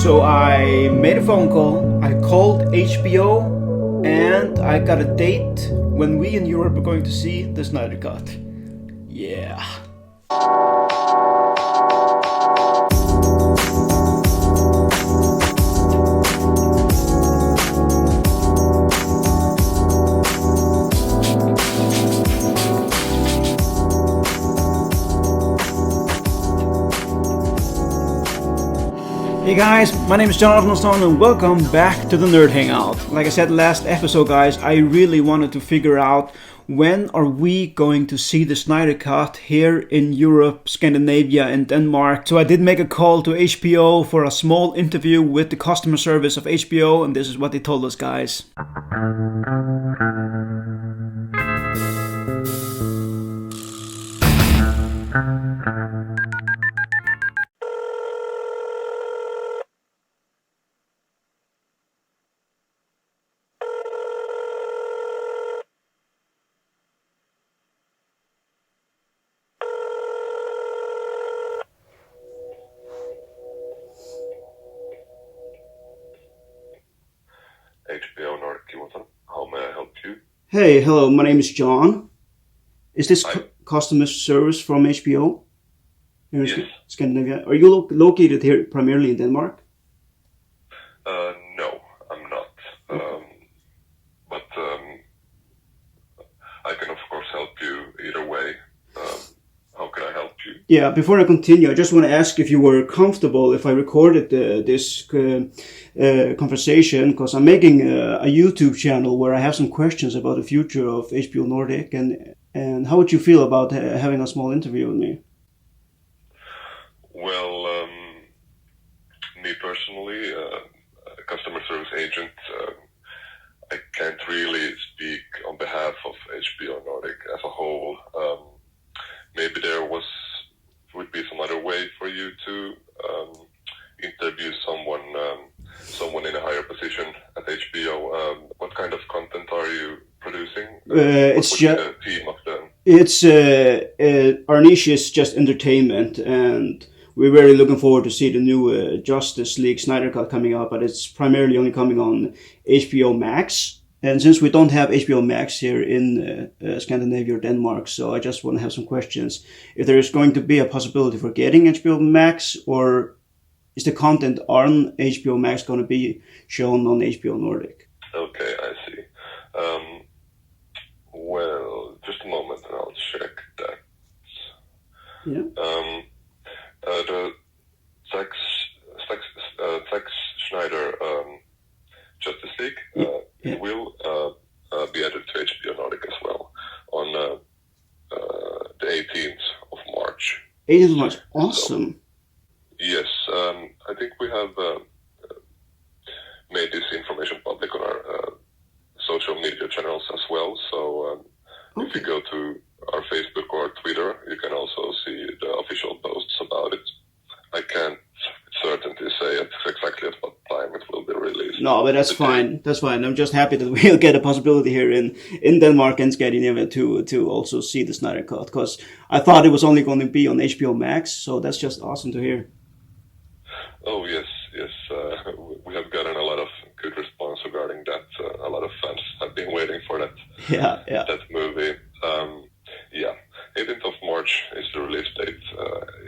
So I made a phone call, I called HBO, and I got a date when we in Europe are going to see the Snyder Cut. Yeah. Hey guys, my name is Jonathan Stone and welcome back to the Nerd Hangout. Like I said last episode guys, I really wanted to figure out when are we going to see the Snyder Cut here in Europe, Scandinavia and Denmark. So I did make a call to HBO for a small interview with the customer service of HBO and this is what they told us guys. HBO Nordic, how may I help you? Hey, hello, my name is John. Is this customer service from HBO? Here in Yes. Scandinavia. Are you located here primarily in Denmark? No, I'm not. But I can of course help you either way. How can I help you? Yeah, before I continue, I just want to ask if you were comfortable if I recorded this conversation, because I'm making a YouTube channel where I have some questions about the future of HBO Nordic, and how would you feel about having a small interview with me? Well, me personally, a customer service agent, I can't really speak on behalf of HBO Nordic as a whole. Maybe there would be some other way for you to interview someone in a higher position at HBO. What kind of content are you producing? It's just the theme of them. it's our niche is just entertainment, and we're very looking forward to see the new Justice League Snyder Cut coming out, but it's primarily only coming on HBO Max. And since we don't have HBO Max here in Scandinavia or Denmark, so I just want to have some questions. If there is going to be a possibility for getting HBO Max, or is the content on HBO Max going to be shown on HBO Nordic? Okay, I see. Well, just a moment and I'll check that. Yeah. The Zack Snyder Justice League it will be added to HBO Nordic as well on the 18th of March. 18th of March, awesome. So, yes, I think we have made this information public on our social media channels as well. So if you go to our Facebook or Twitter, you can also see the official posts about it. I can't certainly say exactly at what time it will be released. No, but that's fine. That's fine. I'm just happy that we'll get a possibility here in Denmark and Scandinavia to also see the Snyder Cut, because I thought it was only going to be on HBO Max, so that's just awesome to hear. Oh, yes. We have gotten a lot of good response regarding that. A lot of fans have been waiting for that. Yeah. That movie. 18th of March is the release date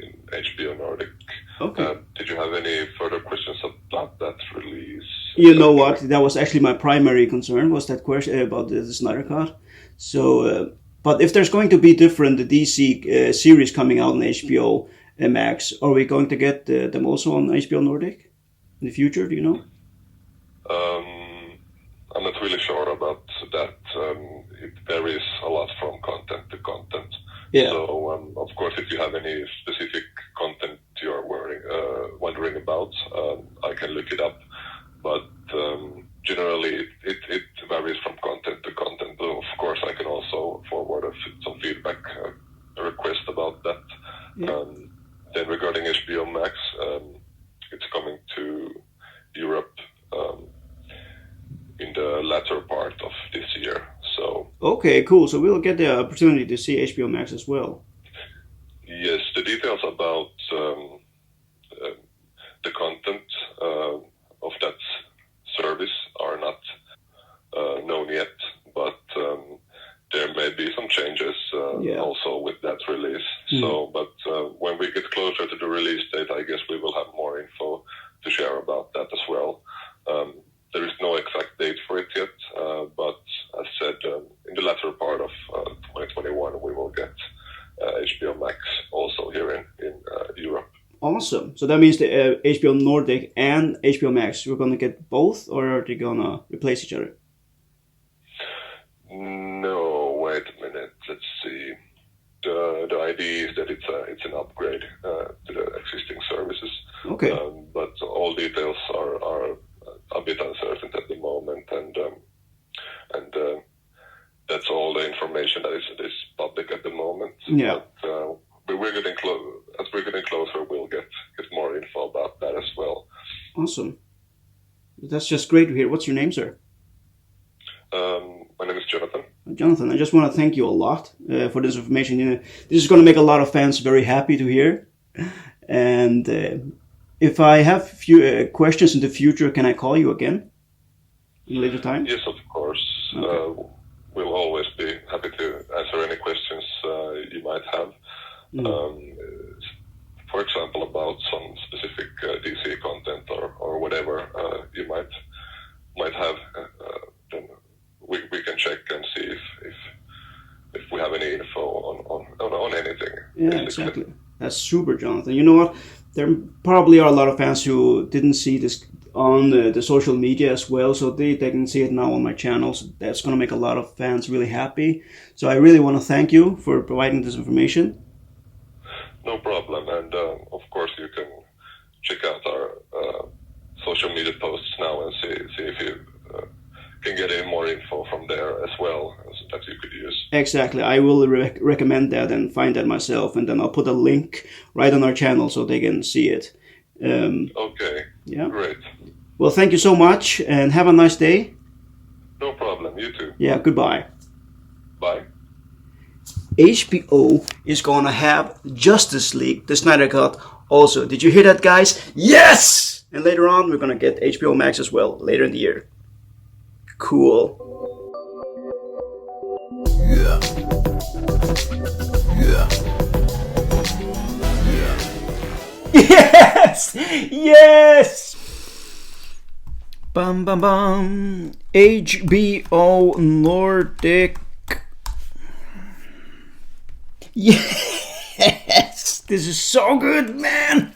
in HBO Nordic. Okay. Did you have any further questions about that release? You know what? That was actually my primary concern, was that question about the Snyder Cut. So, but if there's going to be different DC series coming out on HBO Max, are we going to get them also on HBO Nordic in the future? Do you know? I'm not really sure about that. It varies a lot from content to content. Yeah. So, of course, if you have any specific content you're wondering about, I can look it up. But generally, it varies from content to content. Of course, I can also forward some feedback request about that. Yeah. Then regarding HBO Max, it's coming to Europe in the latter part of this year. So Okay, cool. So we'll get the opportunity to see HBO Max as well. yes, the details about the content about that as well. There is no exact date for it yet, but as said, in the latter part of 2021, we will get HBO Max also here in Europe. Awesome. So that means the HBO Nordic and HBO Max, we're going to get both, or are they going to replace each other? No, wait a minute. Let's see. The idea is that it's an upgrade to the existing services. Okay. But all details are a bit uncertain at the moment, and that's all the information that is public at the moment. Yeah. But we're getting as we're getting closer, we'll get more info about that as well. Awesome. That's just great to hear. What's your name, sir? My name is Jonathan. Jonathan, I just want to thank you a lot for this information. This is going to make a lot of fans very happy to hear. And if I have a few questions in the future, can I call you again in a later time? Yes, of course. Okay. We'll always be happy to answer any questions you might have. For example, about some specific DC content or whatever you might have. Then we can check and see if we have any info on anything. Yeah, basically. Exactly. That's super, Jonathan. You know what? There probably are a lot of fans who didn't see this on the social media as well, so they can see it now on my channel. So that's going to make a lot of fans really happy. So I really want to thank you for providing this information. No problem, and of course you can check out our social media posts now and see if you can get any more info from there as well that you could use. Exactly, I will recommend that and find that myself, and then I'll put a link right on our channel so they can see it. Okay, yeah. Great. Well, thank you so much, and have a nice day. No problem, you too. Yeah, goodbye. Bye. HBO is gonna have Justice League, the Snyder Cut, also. Did you hear that, guys? Yes! And later on, we're gonna get HBO Max as well, later in the year. Cool. Yeah. Yeah. Yeah. Yes! Yes! Bum bum bum. HBO Nordic. Yes! This is so good, man!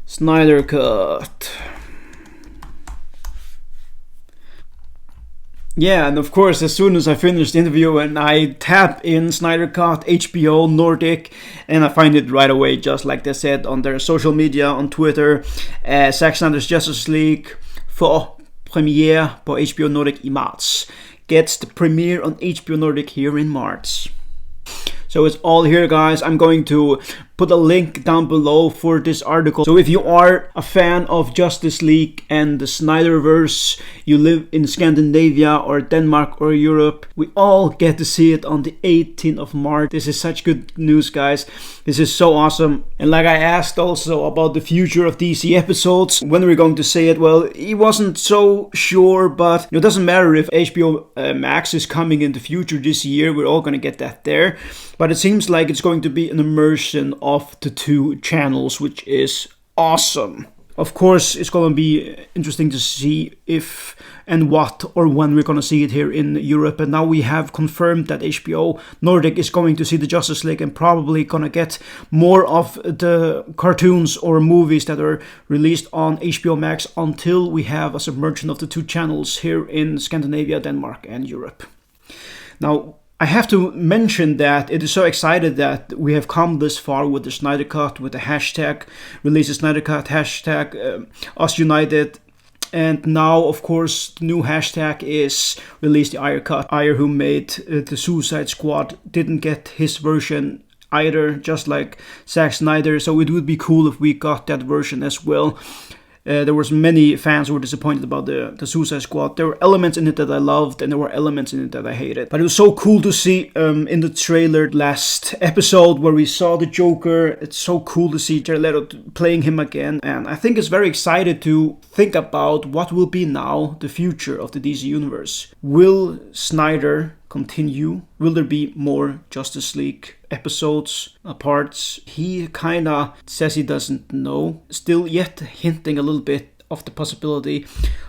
Snyder Cut. Yeah, and of course, as soon as I finish the interview and I tap in Snyder Cut, HBO Nordic, and I find it right away, just like they said on their social media, on Twitter. Zack Snyder's Justice League for premiere på HBO Nordic i marts. Gets the premiere on HBO Nordic here in March. So it's all here, guys. I'm going to put a link down below for this article. So if you are a fan of Justice League and the Snyderverse, you live in Scandinavia or Denmark or Europe, we all get to see it on the 18th of March. This is such good news, guys. This is so awesome. And like I asked also about the future of DC episodes, when are we going to say it? Well, he wasn't so sure, but it doesn't matter if HBO Max is coming in the future this year. We're all going to get that there. But it seems like it's going to be an immersion of the two channels, which is awesome. Of course, it's going to be interesting to see if and what or when we're going to see it here in Europe. And now we have confirmed that HBO Nordic is going to see the Justice League and probably going to get more of the cartoons or movies that are released on HBO Max until we have a submersion of the two channels here in Scandinavia, Denmark and Europe. Now, I have to mention that it is so excited that we have come this far with the Snyder Cut, with the hashtag release the Snyder Cut, hashtag Us United, and now of course the new hashtag is release the AIFR Cut. AIFR, who made the Suicide Squad, didn't get his version either, just like Zack Snyder, so it would be cool if we got that version as well. There was many fans who were disappointed about the Suicide Squad. There were elements in it that I loved, and there were elements in it that I hated. But it was so cool to see in the trailer last episode where we saw the Joker. It's so cool to see Jared Leto playing him again. And I think it's very excited to think about what will be now the future of the DC Universe. Will Snyder continue? Will there be more Justice League episodes, parts? He kinda says he doesn't know, still yet hinting a little bit of the possibility.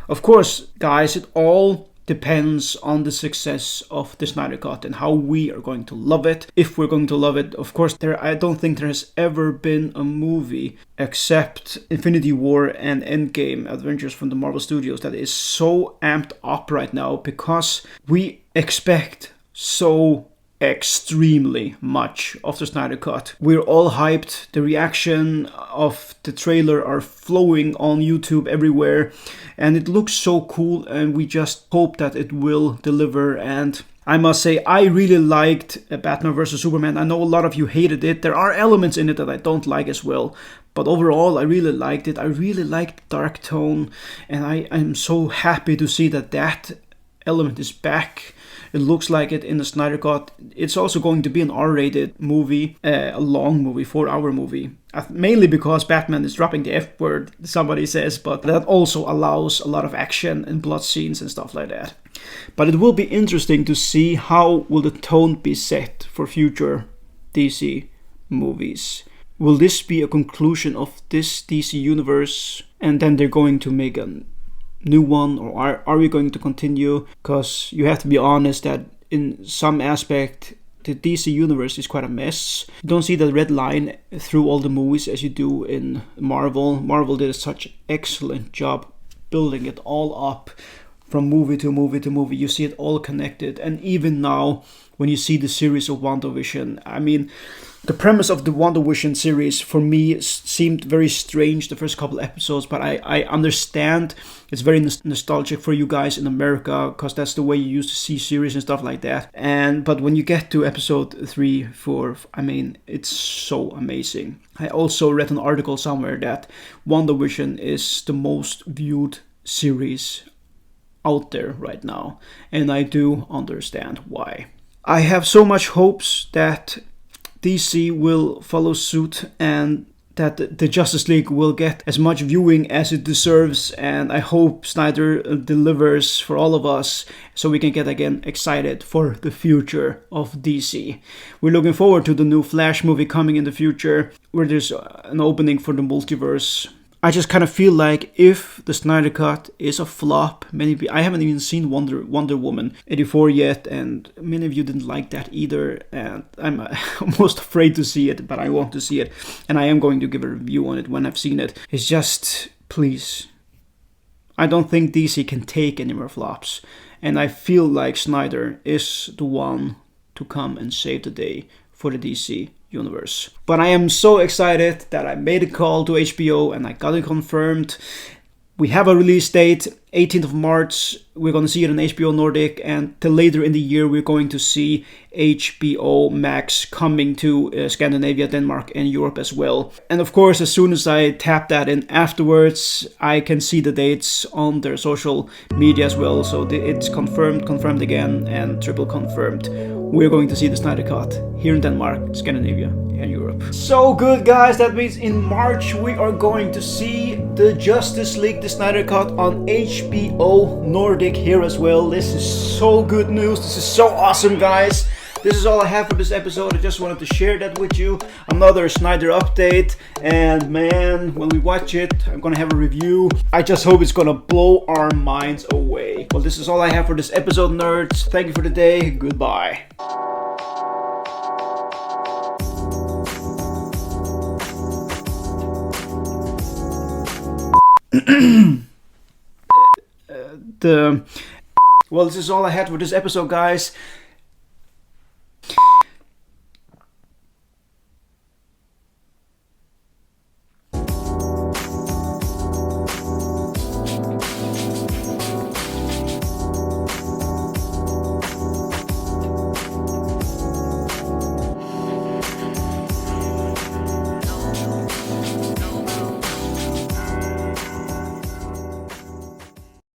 Of course, guys, it all depends on the success of the Snyder Cut and how we are going to love it. If we're going to love it, of course, I don't think there has ever been a movie except Infinity War and Endgame Adventures from the Marvel Studios that is so amped up right now, because we expect so extremely much of the Snyder Cut. We're all hyped. The reaction of the trailer are flowing on YouTube everywhere, and it looks so cool, and we just hope that it will deliver. And I must say, I really liked Batman vs. Superman. I know a lot of you hated it. There are elements in it that I don't like as well, but overall I really liked it. I really liked the dark tone, and I'm so happy to see that element is back. It looks like it in the Snyder Cut. It's also going to be an R-rated movie, a long movie, 4-hour movie. Mainly because Batman is dropping the F-word, somebody says, but that also allows a lot of action and blood scenes and stuff like that. But it will be interesting to see how will the tone be set for future DC movies. Will this be a conclusion of this DC universe, and then they're going to make a new one, or are we going to continue? Because you have to be honest that in some aspect the DC universe is quite a mess. You don't see the red line through all the movies as you do in Marvel. Marvel did such an excellent job building it all up from movie to movie to movie. You see it all connected, and even now when you see the series of WandaVision, I mean, the premise of the WandaVision series for me seemed very strange the first couple episodes, but I understand it's very nostalgic for you guys in America, because that's the way you used to see series and stuff like that. But when you get to episode 3, 4, I mean, it's so amazing. I also read an article somewhere that WandaVision is the most viewed series out there right now, and I do understand why. I have so much hopes that DC will follow suit and that the Justice League will get as much viewing as it deserves, and I hope Snyder delivers for all of us so we can get again excited for the future of DC. We're looking forward to the new Flash movie coming in the future, where there's an opening for the multiverse. I just kind of feel like if the Snyder Cut is a flop, I haven't even seen Wonder Woman 84 yet, and many of you didn't like that either, and I'm almost afraid to see it, but I want to see it, and I am going to give a review on it when I've seen it. It's just, please, I don't think DC can take any more flops, and I feel like Snyder is the one to come and save the day for the DC universe. But I am so excited that I made a call to HBO and I got it confirmed. We have a release date, 18th of March. We're going to see it on HBO Nordic, and till later in the year we're going to see HBO Max coming to Scandinavia, Denmark, and Europe as well. And of course, as soon as I tap that in afterwards, I can see the dates on their social media as well. So it's confirmed again, and triple confirmed. We're going to see the Snyder Cut here in Denmark, Scandinavia, and Europe. So good, guys. That means in March we are going to see the Justice League, the Snyder Cut, on HBO Nordic here as well. This is so good news. This is so awesome, guys. This is all I have for this episode. I just wanted to share that with you. Another Snyder update. And man, when we watch it, I'm gonna have a review. I just hope it's gonna blow our minds away. Well, this is all I have for this episode, nerds. Thank you for the day. Goodbye. Well, this is all I had for this episode, guys.